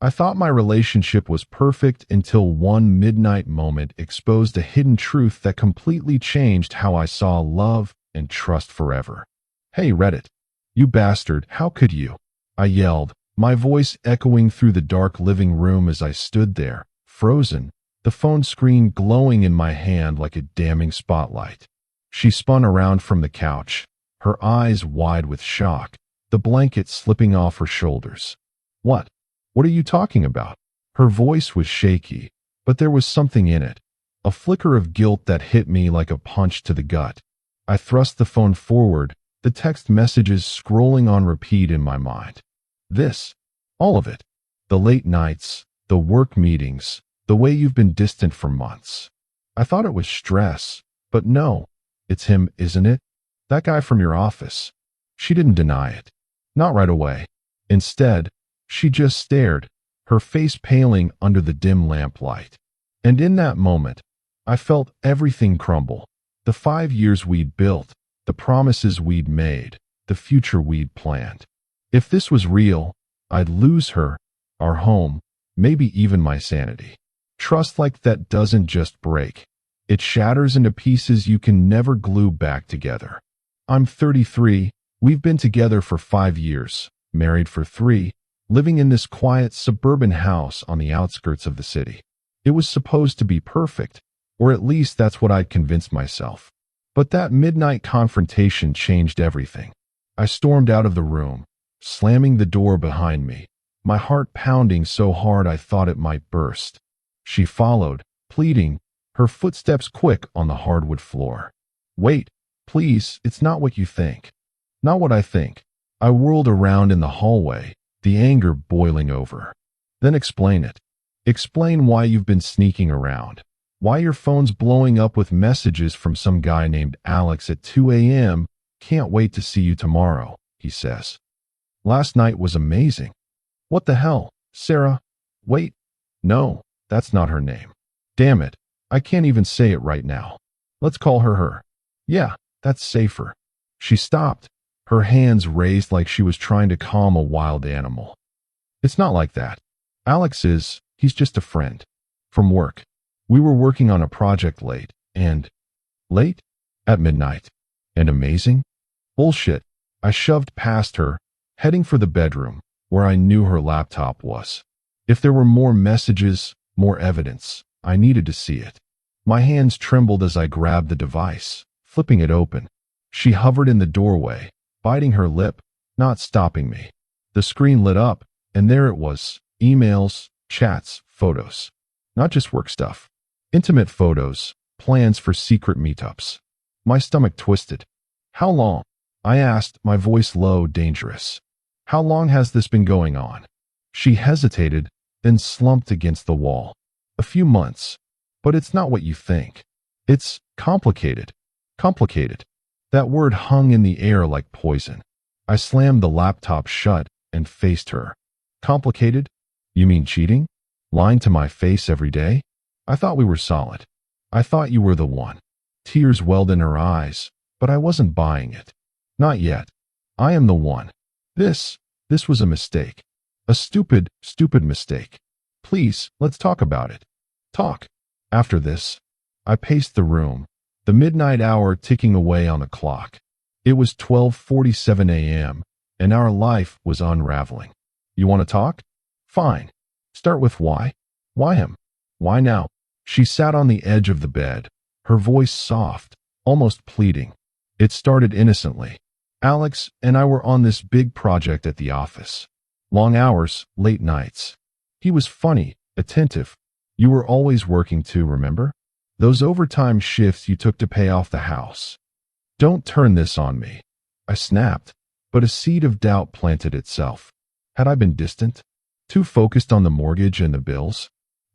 I thought my relationship was perfect until one midnight moment exposed a hidden truth that completely changed how I saw love and trust forever. "Hey, Reddit. You bastard, how could you?" I yelled, my voice echoing through the dark living room as I stood there, frozen, the phone screen glowing in my hand like a damning spotlight. She spun around from the couch, her eyes wide with shock, the blanket slipping off her shoulders. "What? What are you talking about?" Her voice was shaky, but there was something in it, a flicker of guilt that hit me like a punch to the gut. I thrust the phone forward, the text messages scrolling on repeat in my mind. All of it. The late nights, the work meetings, the way you've been distant for months. I thought it was stress, but no, it's him, isn't it? That guy from your office. She didn't deny it. Not right away. Instead, she just stared, her face paling under the dim lamplight. And in that moment, I felt everything crumble. The 5 years we'd built, the promises we'd made, the future we'd planned. If this was real, I'd lose her, our home, maybe even my sanity. Trust like that doesn't just break. It shatters into pieces you can never glue back together. I'm 33, we've been together for 5 years, married for 3, living in this quiet suburban house on the outskirts of the city. It was supposed to be perfect, or at least that's what I'd convinced myself. But that midnight confrontation changed everything. I stormed out of the room, slamming the door behind me, my heart pounding so hard I thought it might burst. She followed, pleading, her footsteps quick on the hardwood floor. "Wait, please, it's not what you think." "Not what I think." I whirled around in the hallway, the anger boiling over. "Then explain it. Explain why you've been sneaking around. Why your phone's blowing up with messages from some guy named Alex at 2 a.m. "Can't wait to see you tomorrow," he says. "Last night was amazing." "What the hell, Sarah?" "Wait, no, that's not her name. Damn it, I can't even say it right now. Let's call her her." "Yeah, that's safer." She stopped, her hands raised like she was trying to calm a wild animal. "It's not like that. He's just a friend. From work. We were working on a project late, and..." "Late? At midnight? And amazing?" "Bullshit." I shoved past her, heading for the bedroom, where I knew her laptop was. If there were more messages, more evidence, I needed to see it. My hands trembled as I grabbed the device, flipping it open. She hovered in the doorway, biting her lip, not stopping me. The screen lit up, and there it was, emails, chats, photos. Not just work stuff. Intimate photos, plans for secret meetups. My stomach twisted. "How long?" I asked, my voice low, dangerous. "How long has this been going on?" She hesitated, then slumped against the wall. "A few months. But it's not what you think. It's complicated." Complicated. That word hung in the air like poison. I slammed the laptop shut and faced her. "Complicated? You mean cheating? Lying to my face every day? I thought we were solid. I thought you were the one." Tears welled in her eyes, but I wasn't buying it. "Not yet. I am the one. This was a mistake. A stupid mistake. Please, let's talk about it." "Talk." After this, I paced the room, the midnight hour ticking away on the clock. It was 12:47 a.m., and our life was unraveling. "You want to talk? Fine. Start with why. Why him? Why now?" She sat on the edge of the bed, her voice soft, almost pleading. It started innocently. "Alex and I were on this big project at the office. Long hours, late nights. He was funny, attentive. You were always working too, remember? Those overtime shifts you took to pay off the house." "Don't turn this on me." I snapped, but a seed of doubt planted itself. Had I been distant? Too focused on the mortgage and the bills?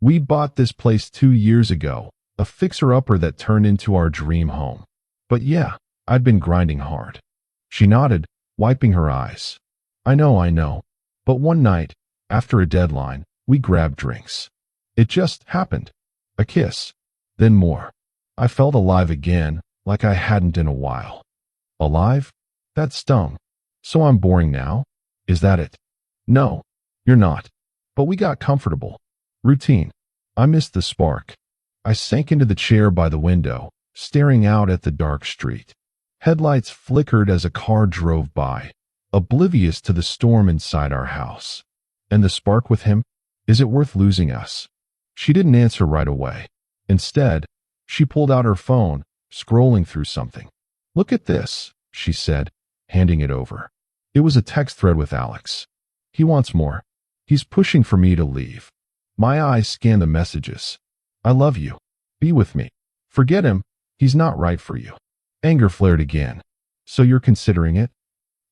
We bought this place 2 years ago, a fixer-upper that turned into our dream home. But yeah, I'd been grinding hard. She nodded, wiping her eyes. I know. But one night, after a deadline, we grabbed drinks. It just happened. A kiss. Then more. I felt alive again, like I hadn't in a while. Alive? That stung. "So I'm boring now? Is that it?" "No, you're not. But we got comfortable. Routine. I missed the spark. I sank into the chair by the window, staring out at the dark street. Headlights flickered as a car drove by, oblivious to the storm inside our house. And the spark with him? Is it worth losing us? She didn't answer right away. Instead, she pulled out her phone, scrolling through something. "Look at this," she said, handing it over. It was a text thread with Alex. "He wants more. He's pushing for me to leave." My eyes scanned the messages. "I love you. Be with me. Forget him. He's not right for you." Anger flared again. "So you're considering it?"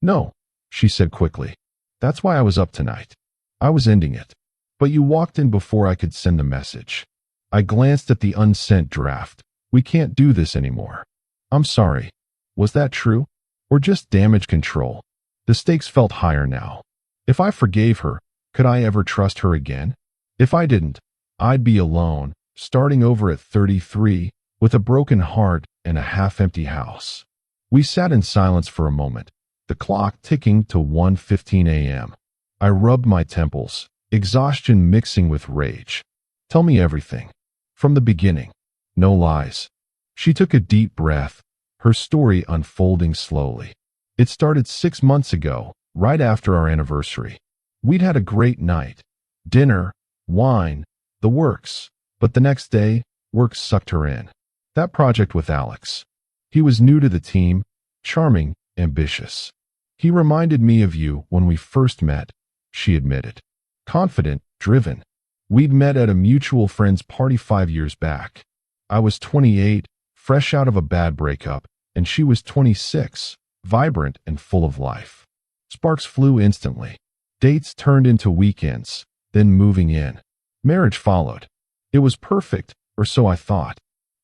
"No," she said quickly. "That's why I was up tonight. I was ending it. But you walked in before I could send the message." I glanced at the unsent draft. "We can't do this anymore." "I'm sorry." Was that true? Or just damage control? The stakes felt higher now. If I forgave her, could I ever trust her again? If I didn't, I'd be alone, starting over at 33, with a broken heart and a half-empty house. We sat in silence for a moment, the clock ticking to 1:15 a.m. I rubbed my temples, exhaustion mixing with rage. "Tell me everything. From the beginning. No lies." She took a deep breath, her story unfolding slowly. "It started 6 months ago, right after our anniversary. We'd had a great night. Dinner, wine, the works. But the next day, work sucked her in. That project with Alex. He was new to the team, charming, ambitious. He reminded me of you when we first met," she admitted. "Confident, driven. We'd met at a mutual friend's party 5 years back. I was 28, fresh out of a bad breakup, and she was 26, vibrant and full of life. Sparks flew instantly. Dates turned into weekends, then moving in. Marriage followed. It was perfect, or so I thought.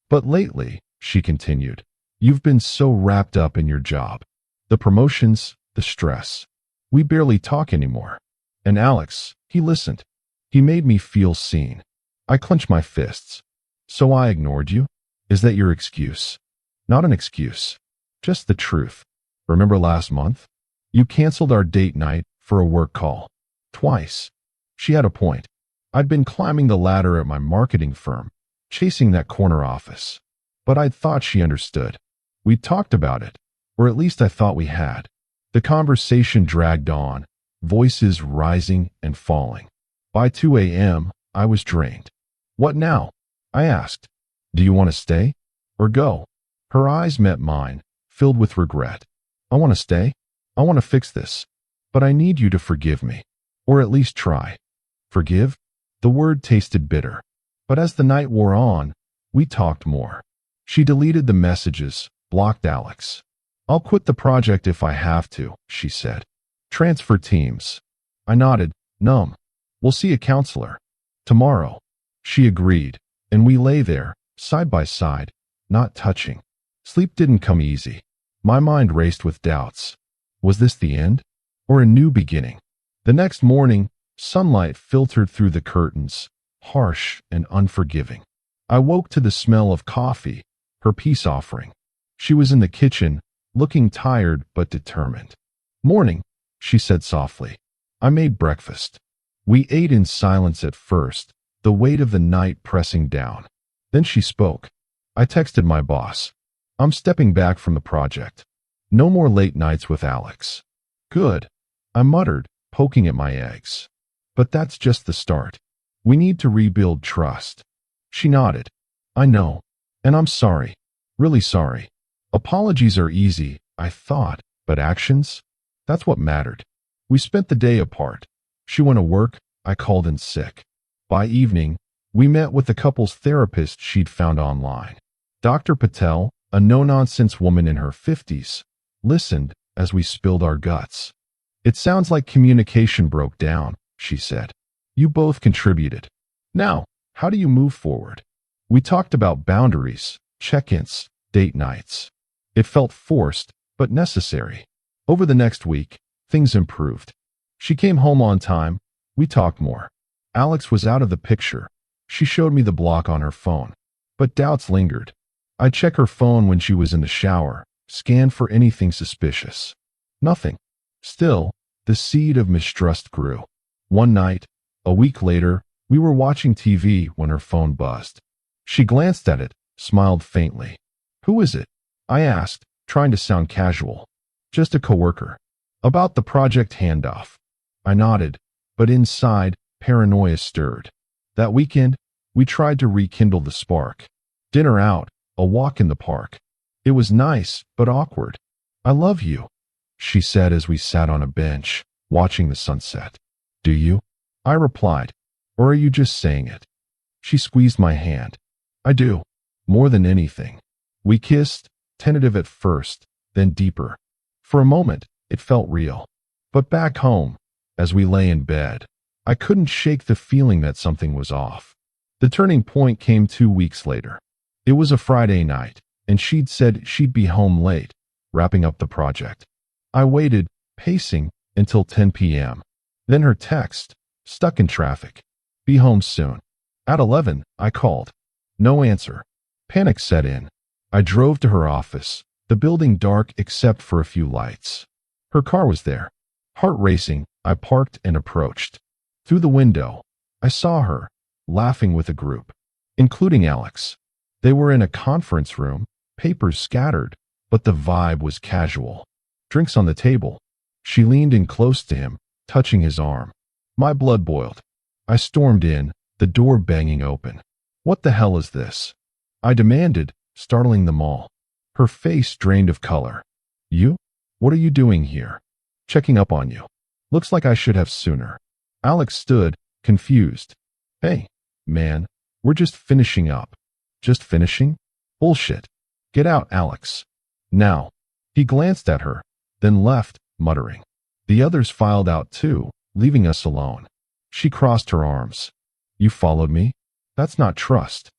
But lately," she continued, "you've been so wrapped up in your job. The promotions, the stress. We barely talk anymore. And Alex, he listened. He made me feel seen." I clenched my fists. "So I ignored you? Is that your excuse?" "Not an excuse. Just the truth. Remember last month? You canceled our date night for a work call. Twice." She had a point. I'd been climbing the ladder at my marketing firm, chasing that corner office. But I'd thought she understood. We'd talked about it, or at least I thought we had. The conversation dragged on, voices rising and falling. By 2 a.m., I was drained. "What now?" I asked. "Do you want to stay? Or go?" Her eyes met mine, filled with regret. "I want to stay. I want to fix this. But I need you to forgive me. Or at least try." Forgive? The word tasted bitter. But as the night wore on, we talked more. She deleted the messages, blocked Alex. "I'll quit the project if I have to," she said. "Transfer teams." I nodded, numb. "We'll see a counselor. Tomorrow." She agreed, and we lay there, side by side, not touching. Sleep didn't come easy. My mind raced with doubts. Was this the end? Or a new beginning? The next morning, sunlight filtered through the curtains, harsh and unforgiving. I woke to the smell of coffee, her peace offering. She was in the kitchen, looking tired but determined. "Morning," she said softly. I made breakfast. We ate in silence at first, the weight of the night pressing down. Then she spoke. I texted my boss. "I'm stepping back from the project. No more late nights with Alex." "Good," I muttered, poking at my eggs. "But that's just the start. We need to rebuild trust." She nodded. "I know. And I'm sorry. Really sorry. Apologies are easy, I thought, but actions? That's what mattered." We spent the day apart. She went to work, I called in sick. By evening, we met with the couple's therapist she'd found online. Dr. Patel, a no-nonsense woman in her 50s, listened as we spilled our guts. "It sounds like communication broke down," she said. "You both contributed. Now, how do you move forward?" We talked about boundaries, check-ins, date nights. It felt forced, but necessary. Over the next week, things improved. She came home on time. We talked more. Alex was out of the picture. She showed me the block on her phone. But doubts lingered. I'd check her phone when she was in the shower, scan for anything suspicious. Nothing. Still, the seed of mistrust grew. One night, A week later, we were watching TV when her phone buzzed. She glanced at it, smiled faintly. "Who is it?" I asked, trying to sound casual. "Just a coworker. About the project handoff." I nodded, but inside, paranoia stirred. That weekend, we tried to rekindle the spark. Dinner out, a walk in the park. It was nice, but awkward. "I love you," she said as we sat on a bench, watching the sunset. "Do you?" I replied. "Or are you just saying it?" She squeezed my hand. "I do. More than anything." We kissed, tentative at first, then deeper. For a moment, it felt real. But back home, as we lay in bed, I couldn't shake the feeling that something was off. The turning point came 2 weeks later. It was a Friday night, and she'd said she'd be home late, wrapping up the project. I waited, pacing, until 10 p.m. Then her text, "Stuck in traffic. Be home soon." At 11, I called. No answer. Panic set in. I drove to her office, the building dark except for a few lights. Her car was there. Heart racing, I parked and approached. Through the window, I saw her, laughing with a group, including Alex. They were in a conference room, papers scattered, but the vibe was casual. Drinks on the table. She leaned in close to him, touching his arm. My blood boiled. I stormed in, the door banging open. "What the hell is this?" I demanded, startling them all. Her face drained of color. "You? What are you doing here?" "Checking up on you. Looks like I should have sooner." Alex stood, confused. "Hey, man, we're just finishing up." "Just finishing? Bullshit. Get out, Alex. Now." He glanced at her, then left, muttering. The others filed out too, leaving us alone. She crossed her arms. "You followed me? That's not trust."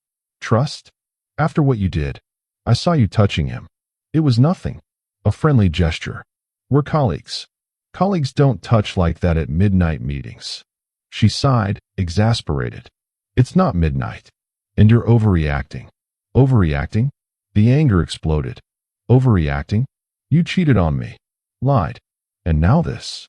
"Trust? After what you did. I saw you touching him. It was nothing. A friendly gesture. We're colleagues. Colleagues don't touch like that at midnight meetings." She sighed, exasperated. "It's not midnight. And you're overreacting." "Overreacting?" The anger exploded. "Overreacting? You cheated on me. Lied. And now this."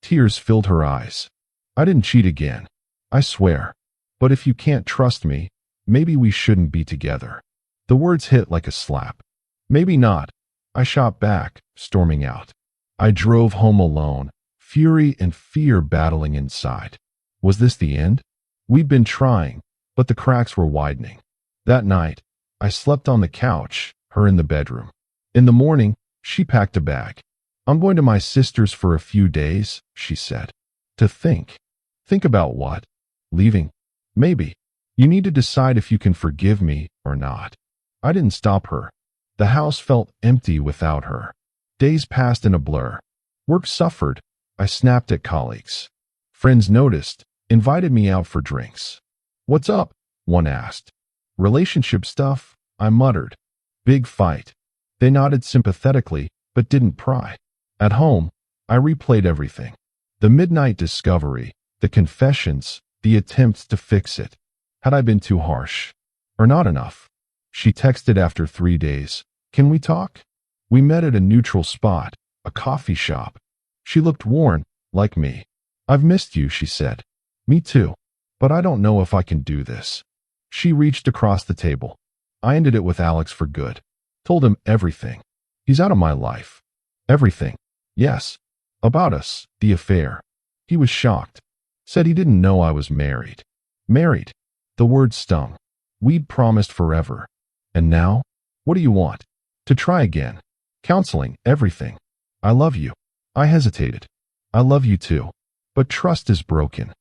Tears filled her eyes. "I didn't cheat again. I swear. But if you can't trust me, maybe we shouldn't be together." The words hit like a slap. "Maybe not." I shot back, storming out. I drove home alone, fury and fear battling inside. Was this the end? We'd been trying, but the cracks were widening. That night, I slept on the couch, her in the bedroom. In the morning, she packed a bag. "I'm going to my sister's for a few days," she said. To think. Think about what? Leaving? Maybe. You need to decide if you can forgive me or not. I didn't stop her. The house felt empty without her. Days passed in a blur. Work suffered. I snapped at colleagues. Friends noticed, invited me out for drinks. "What's up?" one asked. "Relationship stuff," I muttered. "Big fight." They nodded sympathetically, but didn't pry. At home, I replayed everything. The midnight discovery, the confessions, the attempts to fix it. Had I been too harsh? Or not enough? She texted after 3 days. "Can we talk?" We met at a neutral spot, a coffee shop. She looked worn, like me. "I've missed you," she said. "Me too. But I don't know if I can do this." She reached across the table. I ended it with Alex for good. Told him everything. He's out of my life. Everything. Yes. About us, the affair. He was shocked. Said he didn't know I was married. Married. The word stung. We'd promised forever. And now? What do you want? To try again. Counseling, everything. "I love you." I hesitated. "I love you too. But trust is broken."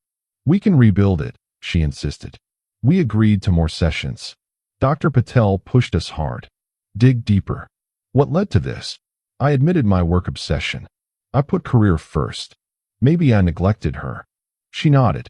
"We can rebuild it," she insisted. We agreed to more sessions. Dr. Patel pushed us hard. Dig deeper. What led to this? I admitted my work obsession. I put career first. Maybe I neglected her. She nodded.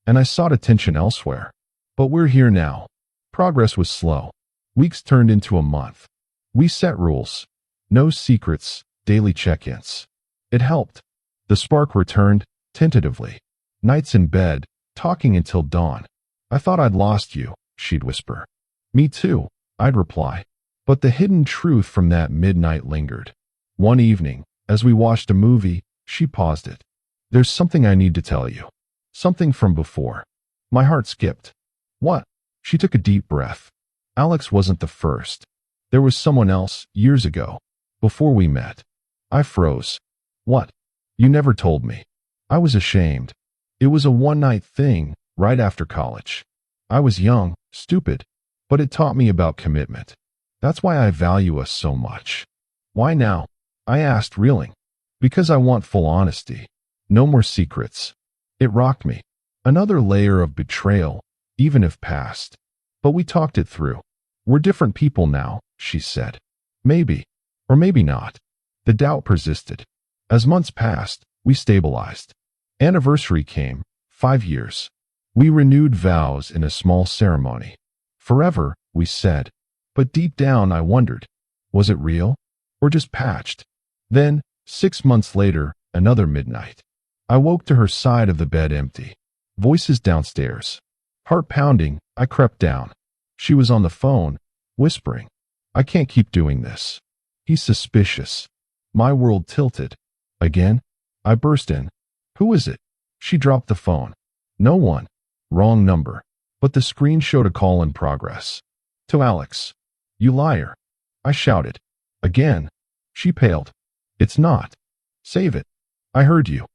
And I sought attention elsewhere. But we're here now. Progress was slow. Weeks turned into a month. We set rules. No secrets, daily check-ins. It helped. The spark returned, tentatively. Nights in bed, talking until dawn. "I thought I'd lost you," she'd whisper. "Me too," I'd reply. But the hidden truth from that midnight lingered. One evening, as we watched a movie, she paused it. "There's something I need to tell you." Something from before. My heart skipped. What? She took a deep breath. Alex wasn't the first. There was someone else, years ago, before we met. I froze. What? You never told me. I was ashamed. It was a one-night thing, right after college. I was young, stupid, but it taught me about commitment. That's why I value us so much. Why now? I asked, reeling. Because I want full honesty. No more secrets. It rocked me. Another layer of betrayal, even if past. But we talked it through. We're different people now, she said. Maybe, or maybe not. The doubt persisted. As months passed, we stabilized. Anniversary came, 5 years. We renewed vows in a small ceremony. Forever, we said. But deep down I wondered, was it real? Or just patched? Then, 6 months later, another midnight. I woke to her side of the bed empty. Voices downstairs. Heart pounding, I crept down. She was on the phone, whispering, I can't keep doing this. He's suspicious. My world tilted. Again? I burst in. Who is it? She dropped the phone. No one. Wrong number. But the screen showed a call in progress. To Alex. You liar. I shouted. Again. She paled. It's not. Save it. I heard you.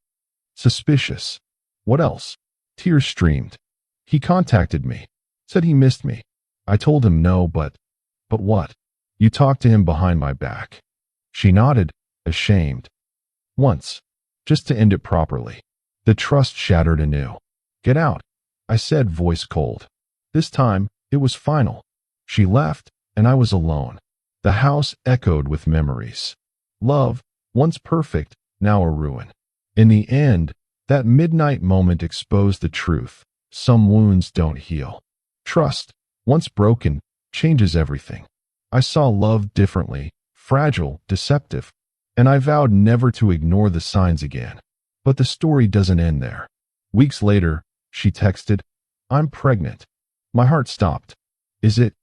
Suspicious. What else? Tears streamed. He contacted me. Said he missed me. I told him no, but what? You talked to him behind my back. She nodded, ashamed. Once. Just to end it properly. The trust shattered anew. Get out, I said, voice cold. This time, it was final. She left, and I was alone. The house echoed with memories. Love, once perfect, now a ruin. In the end, that midnight moment exposed the truth. Some wounds don't heal. Trust, once broken, changes everything. I saw love differently, fragile, deceptive, and I vowed never to ignore the signs again. But the story doesn't end there. Weeks later, she texted, I'm pregnant. My heart stopped. Is it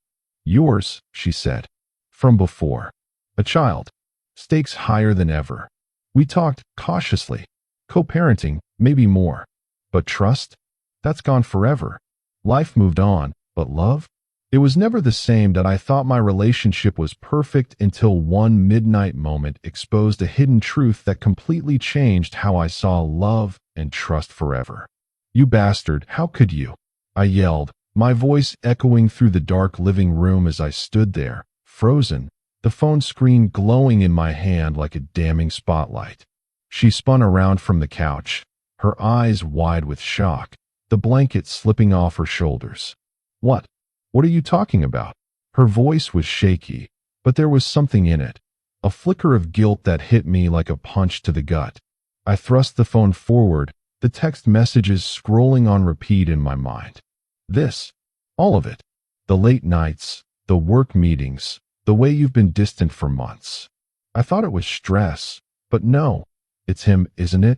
yours? She said. From before. A child. Stakes higher than ever. We talked cautiously. Co-parenting, maybe more. But trust? That's gone forever. Life moved on, but love? It was never the same. That I thought my relationship was perfect until one midnight moment exposed a hidden truth that completely changed how I saw love and trust forever. You bastard, how could you? I yelled, my voice echoing through the dark living room as I stood there, frozen, the phone screen glowing in my hand like a damning spotlight. She spun around from the couch, her eyes wide with shock, the blanket slipping off her shoulders. What? What are you talking about? Her voice was shaky, but there was something in it, a flicker of guilt that hit me like a punch to the gut. I thrust the phone forward, the text messages scrolling on repeat in my mind. This, all of it, the late nights, the work meetings, the way you've been distant for months. I thought it was stress, but no, it's him, isn't it?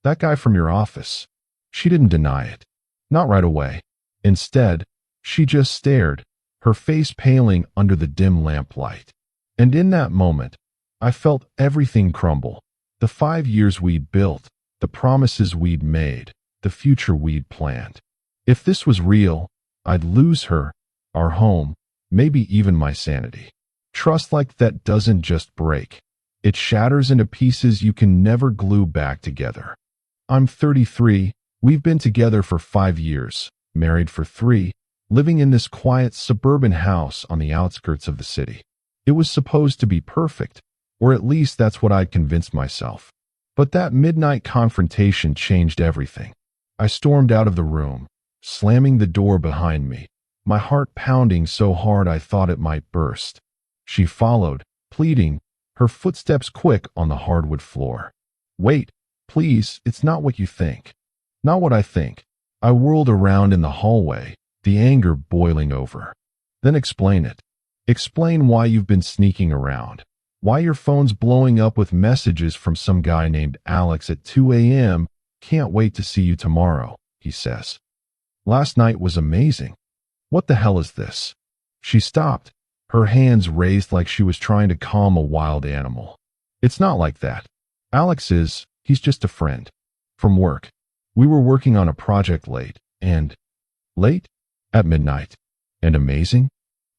That guy from your office. She didn't deny it. Not right away. Instead, she just stared, her face paling under the dim lamplight. And in that moment, I felt everything crumble. The 5 years we'd built, the promises we'd made, the future we'd planned. If this was real, I'd lose her, our home, maybe even my sanity. Trust like that doesn't just break. It shatters into pieces you can never glue back together. I'm 33, we've been together for 5 years, married for 3, living in this quiet suburban house on the outskirts of the city. It was supposed to be perfect, or at least that's what I'd convinced myself. But that midnight confrontation changed everything. I stormed out of the room, slamming the door behind me, my heart pounding so hard I thought it might burst. She followed, pleading, her footsteps quick on the hardwood floor. Wait, please, it's not what you think. Not what I think. I whirled around in the hallway, the anger boiling over. Then explain it. Explain why you've been sneaking around. Why your phone's blowing up with messages from some guy named Alex at 2 a.m. Can't wait to see you tomorrow, he says. Last night was amazing. What the hell is this? She stopped, her hands raised like she was trying to calm a wild animal. It's not like that. Alex is, he's just a friend. From work. We were working on a project late, and late? At midnight. And amazing?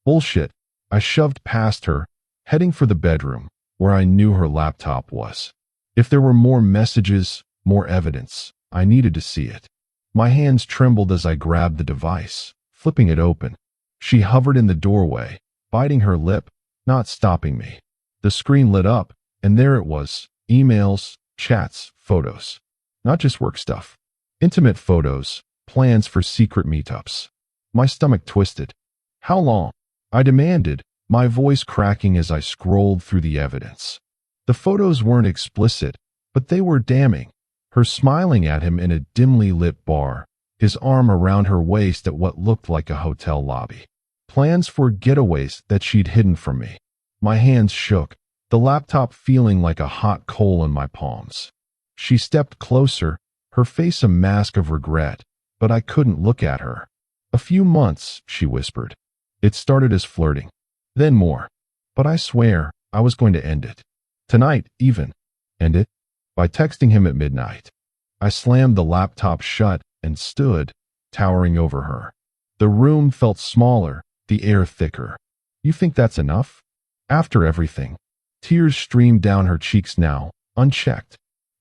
Bullshit. I shoved past her, heading for the bedroom, where I knew her laptop was. If there were more messages, more evidence, I needed to see it. My hands trembled as I grabbed the device, flipping it open. She hovered in the doorway, biting her lip, not stopping me. The screen lit up, and there it was. Emails, chats, photos. Not just work stuff. Intimate photos, plans for secret meetups. My stomach twisted. How long? I demanded, my voice cracking as I scrolled through the evidence. The photos weren't explicit, but they were damning. Her smiling at him in a dimly lit bar, his arm around her waist at what looked like a hotel lobby. Plans for getaways that she'd hidden from me. My hands shook, the laptop feeling like a hot coal in my palms. She stepped closer, her face a mask of regret, but I couldn't look at her. A few months, she whispered. It started as flirting, then more. But I swear, I was going to end it. Tonight, even. End it? By texting him at midnight. I slammed the laptop shut and stood, towering over her. The room felt smaller, the air thicker. You think that's enough? After everything. Tears streamed down her cheeks now, unchecked.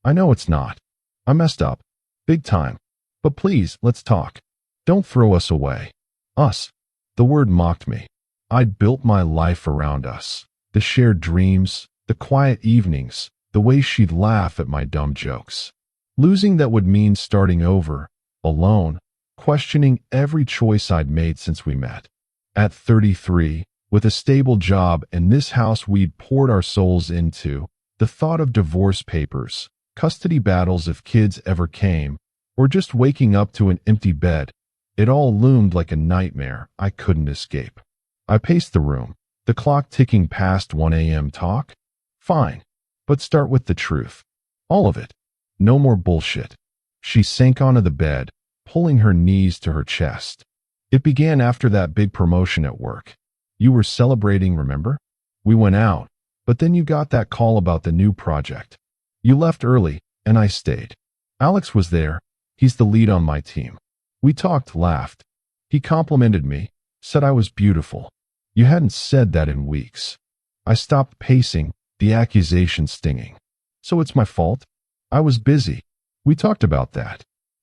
I know it's not. I messed up. Big time. But please, let's talk. Don't throw us away. Us. The word mocked me. I'd built my life around us. The shared dreams, the quiet evenings, the way she'd laugh at my dumb jokes. Losing that would mean starting over, alone, questioning every choice I'd made since we met. At 33, with a stable job and this house we'd poured our souls into, the thought of divorce papers, custody battles if kids ever came, or just waking up to an empty bed, it all loomed like a nightmare I couldn't escape. I paced the room, the clock ticking past 1 a.m. Talk? Fine, but start with the truth. All of it. No more bullshit. She sank onto the bed, pulling her knees to her chest. It began after that big promotion at work. You were celebrating, remember? We went out, but then you got that call about the new project. You left early, and I stayed. Alex was there. He's the lead on my team. We talked, laughed. He complimented me, said I was beautiful. You hadn't said that in weeks. I stopped pacing, the accusation stinging. So it's my fault? I was busy. We talked about that.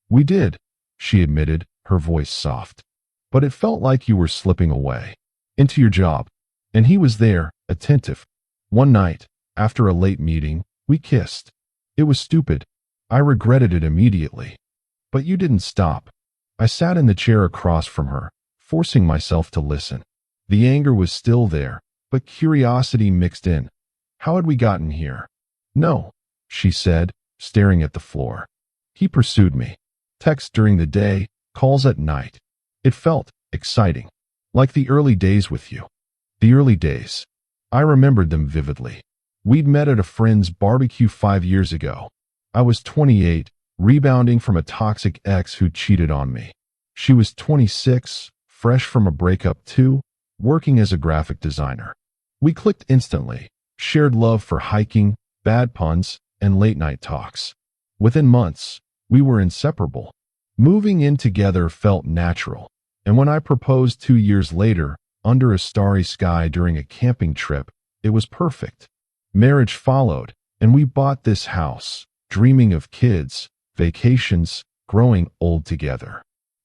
We did, she admitted, her voice soft. But it felt like you were slipping away. Into your job. And he was there, attentive. One night, after a late meeting, we kissed. It was stupid. I regretted it immediately. But you didn't stop. I sat in the chair across from her, forcing myself to listen. The anger was still there, but curiosity mixed in. How had we gotten here? No, she said, staring at the floor. He pursued me. Texts during the day, calls at night. It felt exciting. Like the early days with you. The early days. I remembered them vividly. We'd met at a friend's barbecue 5 years ago. I was 28, rebounding from a toxic ex who cheated on me. She was 26, fresh from a breakup too, working as a graphic designer. We clicked instantly, shared love for hiking, bad puns, and late-night talks. Within months, we were inseparable. Moving in together felt natural, and when I proposed 2 years later, under a starry sky during a camping trip, it was perfect. Marriage followed, and we bought this house, dreaming of kids, vacations, growing old together.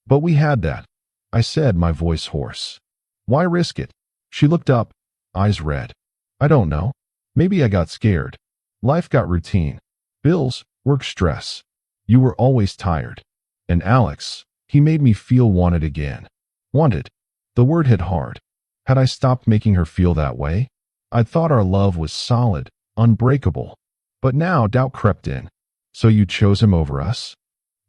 But we had that, I said, my voice hoarse. Why risk it? She looked up, eyes red. I don't know. Maybe I got scared. Life got routine. Bills, work stress. You were always tired. And Alex, he made me feel wanted again. Wanted. The word hit hard. Had I stopped making her feel that way? I'd thought our love was solid, unbreakable. But now doubt crept in. So you chose him over us?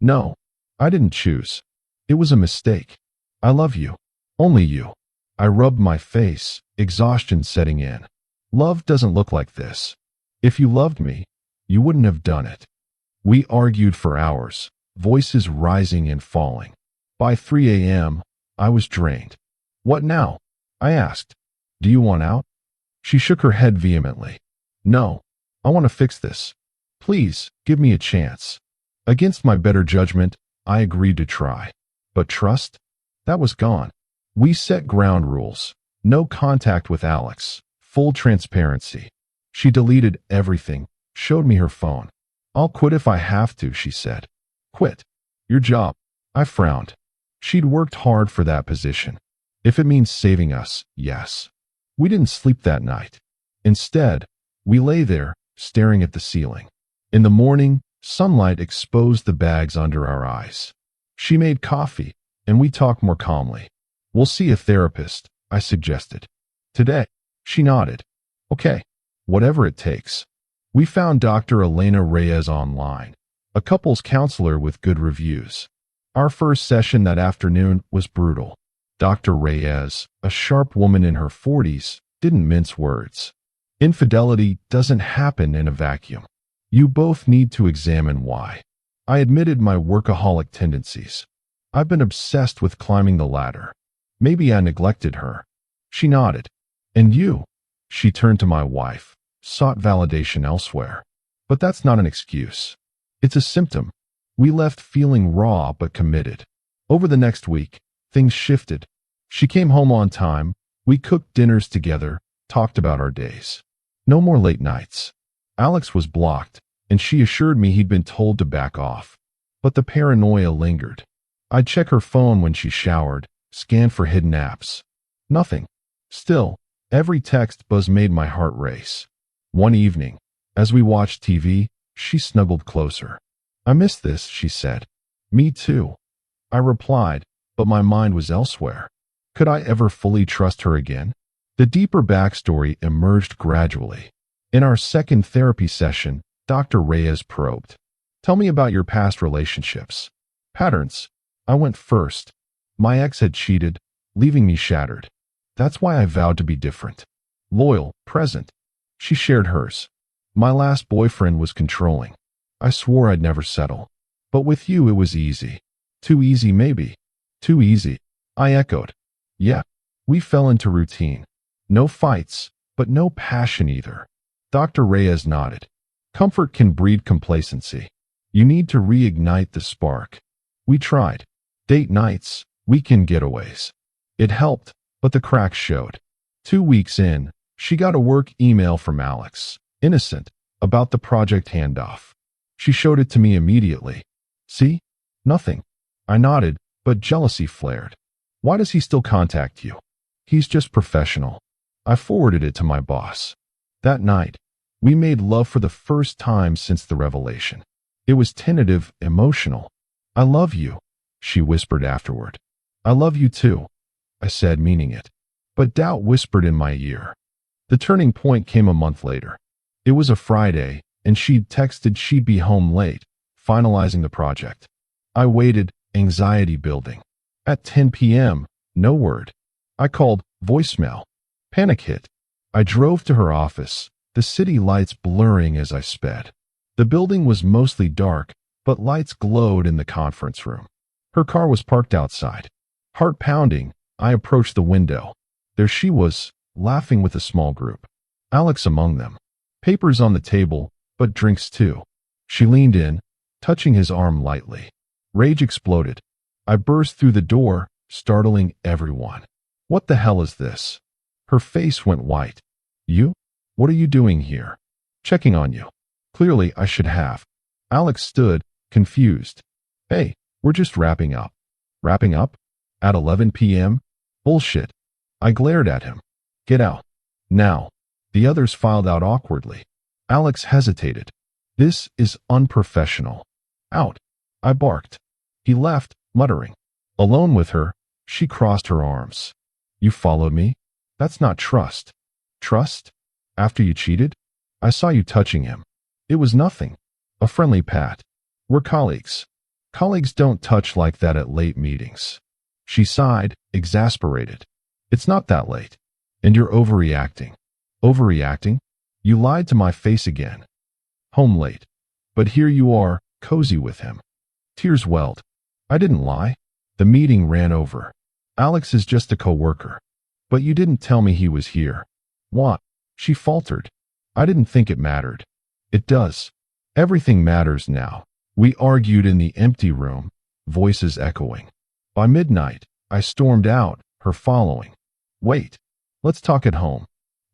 No, I didn't choose. It was a mistake. I love you. Only you. I rubbed my face, exhaustion setting in. Love doesn't look like this. If you loved me, you wouldn't have done it. We argued for hours, voices rising and falling. By 3 a.m., I was drained. What now? I asked. Do you want out? She shook her head vehemently. No, I want to fix this. Please, give me a chance. Against my better judgment, I agreed to try. But trust? That was gone. We set ground rules. No contact with Alex. Full transparency. She deleted everything, showed me her phone. I'll quit if I have to, she said. Quit? Your job. I frowned. She'd worked hard for that position. If it means saving us, yes. We didn't sleep that night. Instead, we lay there, staring at the ceiling. In the morning, sunlight exposed the bags under our eyes. She made coffee, and we talked more calmly. We'll see a therapist, I suggested. Today, she nodded. Okay, whatever it takes. We found Dr. Elena Reyes online, a couples counselor with good reviews. Our first session that afternoon was brutal. Dr. Reyes, a sharp woman in her 40s, didn't mince words. Infidelity doesn't happen in a vacuum. You both need to examine why. I admitted my workaholic tendencies. I've been obsessed with climbing the ladder. Maybe I neglected her. She nodded. And you? She turned to my wife, sought validation elsewhere. But that's not an excuse. It's a symptom. We left feeling raw but committed. Over the next week, things shifted. She came home on time. We cooked dinners together, talked about our days. No more late nights. Alex was blocked, and she assured me he'd been told to back off. But the paranoia lingered. I'd check her phone when she showered, scan for hidden apps. Nothing. Still, every text buzz made my heart race. One evening, as we watched TV, she snuggled closer. I miss this, she said. Me too. I replied, but my mind was elsewhere. Could I ever fully trust her again? The deeper backstory emerged gradually. In our second therapy session, Dr. Reyes probed. Tell me about your past relationships. Patterns. I went first. My ex had cheated, leaving me shattered. That's why I vowed to be different. Loyal, present. She shared hers. My last boyfriend was controlling. I swore I'd never settle. But with you it was easy. Too easy maybe. Too easy. I echoed. Yeah. We fell into routine. No fights, but no passion either. Dr. Reyes nodded. Comfort can breed complacency. You need to reignite the spark. We tried. Date nights, weekend getaways. It helped, but the cracks showed. 2 weeks in, she got a work email from Alex, innocent, about the project handoff. She showed it to me immediately. See? Nothing. I nodded, but jealousy flared. Why does he still contact you? He's just professional. I forwarded it to my boss. That night, we made love for the first time since the revelation. It was tentative, emotional. I love you, she whispered afterward. I love you too, I said, meaning it. But doubt whispered in my ear. The turning point came a month later. It was a Friday, and she'd texted she'd be home late, finalizing the project. I waited, anxiety building. At 10 p.m., no word. I called, voicemail. Panic hit. I drove to her office, the city lights blurring as I sped. The building was mostly dark, but lights glowed in the conference room. Her car was parked outside. Heart pounding, I approached the window. There she was, laughing with a small group. Alex among them. Papers on the table, but drinks too. She leaned in, touching his arm lightly. Rage exploded. I burst through the door, startling everyone. What the hell is this? Her face went white. You? What are you doing here? Checking on you. Clearly, I should have. Alex stood, confused. Hey, we're just wrapping up. Wrapping up? At 11 p.m.? Bullshit. I glared at him. Get out. Now. The others filed out awkwardly. Alex hesitated. This is unprofessional. Out. I barked. He left, muttering. Alone with her, she crossed her arms. You followed me? That's not trust. Trust? After you cheated? I saw you touching him. It was nothing. A friendly pat. We're colleagues. Colleagues don't touch like that at late meetings. She sighed, exasperated. It's not that late. And you're overreacting. Overreacting? You lied to my face again. Home late. But here you are, cozy with him. Tears welled. I didn't lie. The meeting ran over. Alex is just a coworker. But you didn't tell me he was here. What? She faltered. I didn't think it mattered. It does. Everything matters now. We argued in the empty room, voices echoing. By midnight, I stormed out, her following. Wait, let's talk at home.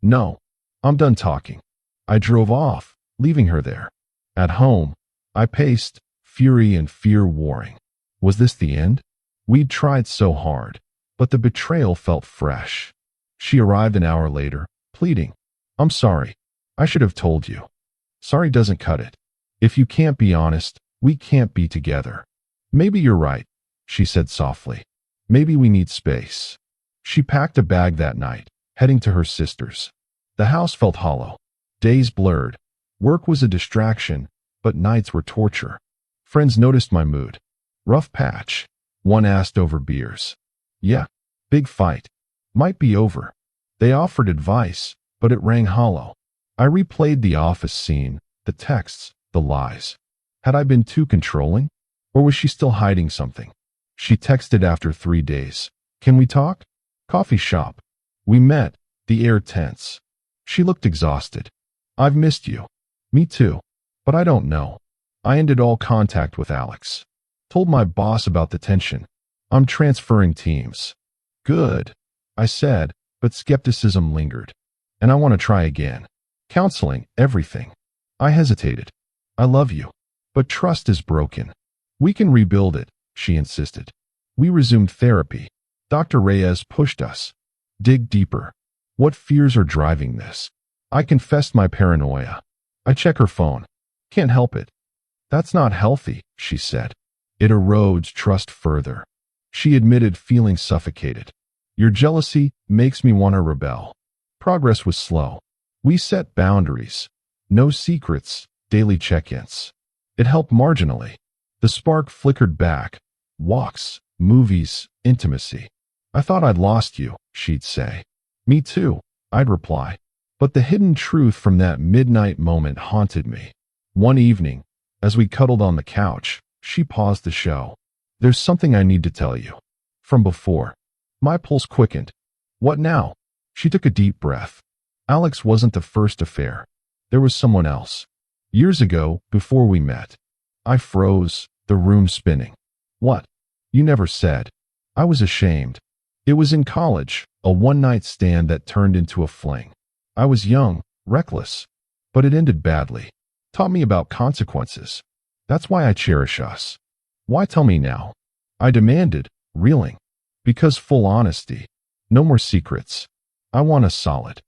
No, I'm done talking. I drove off, leaving her there. At home, I paced, fury and fear warring. Was this the end? We'd tried so hard, but the betrayal felt fresh. She arrived an hour later, pleading. I'm sorry. I should have told you. Sorry doesn't cut it. If you can't be honest, we can't be together. Maybe you're right, she said softly. Maybe we need space. She packed a bag that night, heading to her sister's. The house felt hollow. Days blurred. Work was a distraction, but nights were torture. Friends noticed my mood. Rough patch. One asked over beers. Yeah, big fight. Might be over. They offered advice, but it rang hollow. I replayed the office scene, the texts, the lies. Had I been too controlling? Or was she still hiding something? She texted after 3 days. Can we talk? Coffee shop. We met, the air tense. She looked exhausted. I've missed you. Me too. But I don't know. I ended all contact with Alex. Told my boss about the tension. I'm transferring teams. Good, I said, but skepticism lingered. And I want to try again. Counseling, everything. I hesitated. I love you. But trust is broken. We can rebuild it, she insisted. We resumed therapy. Dr. Reyes pushed us. Dig deeper. What fears are driving this? I confessed my paranoia. I check her phone. Can't help it. That's not healthy, she said. It erodes trust further. She admitted feeling suffocated. Your jealousy makes me want to rebel. Progress was slow. We set boundaries. No secrets, daily check-ins. It helped marginally. The spark flickered back. Walks, movies, intimacy. I thought I'd lost you, she'd say. Me too, I'd reply. But the hidden truth from that midnight moment haunted me. One evening, as we cuddled on the couch, she paused the show. There's something I need to tell you. From before. My pulse quickened. What now? She took a deep breath. Alex wasn't the first affair. There was someone else. Years ago, before we met. I froze, the room spinning. What? You never said. I was ashamed. It was in college, a one-night stand that turned into a fling. I was young, reckless, but it ended badly. Taught me about consequences. That's why I cherish us. Why tell me now? I demanded, reeling. Because full honesty. No more secrets. I want a solid.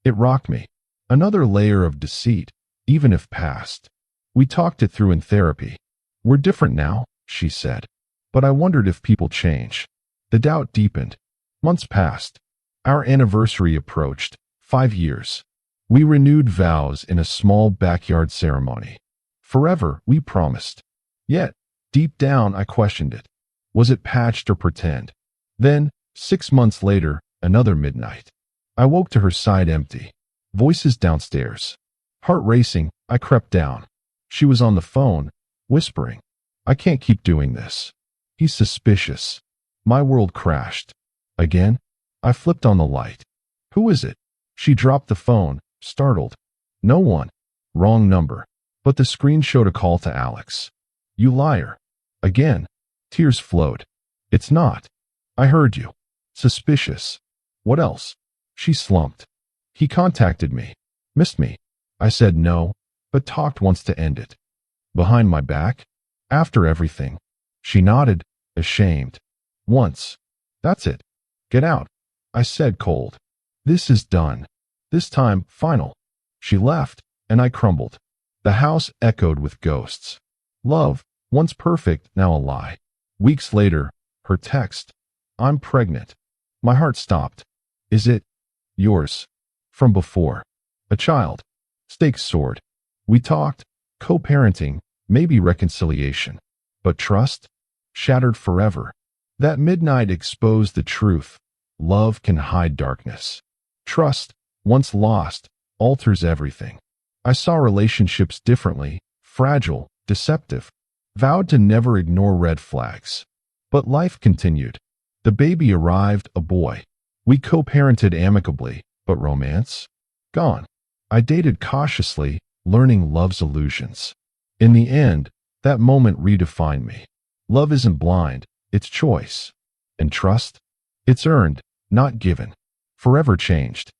It rocked me. Another layer of deceit, even if past. We talked it through in therapy. We're different now, she said. But I wondered if people change. The doubt deepened. Months passed. Our anniversary approached. 5 years. We renewed vows in a small backyard ceremony. Forever, we promised. Yet, deep down, I questioned it. Was it patched or pretend? Then, 6 months later, another midnight. I woke to her side empty. Voices downstairs. Heart racing, I crept down. She was on the phone, whispering. I can't keep doing this. He's suspicious. My world crashed. Again, I flipped on the light. Who is it? She dropped the phone, startled. No one. Wrong number. But the screen showed a call to Alex. You liar. Again. Tears flowed. It's not. I heard you. Suspicious. What else? She slumped. He contacted me. Missed me. I said no, but talked once to end it. Behind my back? After everything. She nodded, ashamed. Once. That's it. Get out. I said cold. This is done. This time, final. She left, and I crumbled. The house echoed with ghosts. Love, once perfect, now a lie. Weeks later, her text. I'm pregnant. My heart stopped. Is it yours? From before. A child. Stakes soared. We talked, co-parenting, maybe reconciliation. But trust? Shattered forever. That midnight exposed the truth. Love can hide darkness. Trust, once lost, alters everything. I saw relationships differently, fragile, deceptive. Vowed to never ignore red flags. But life continued. The baby arrived, a boy. We co-parented amicably, but romance? Gone. I dated cautiously, learning love's illusions. In the end, That moment redefined me. Love isn't blind, it's choice. And trust? It's earned, not given. Forever changed.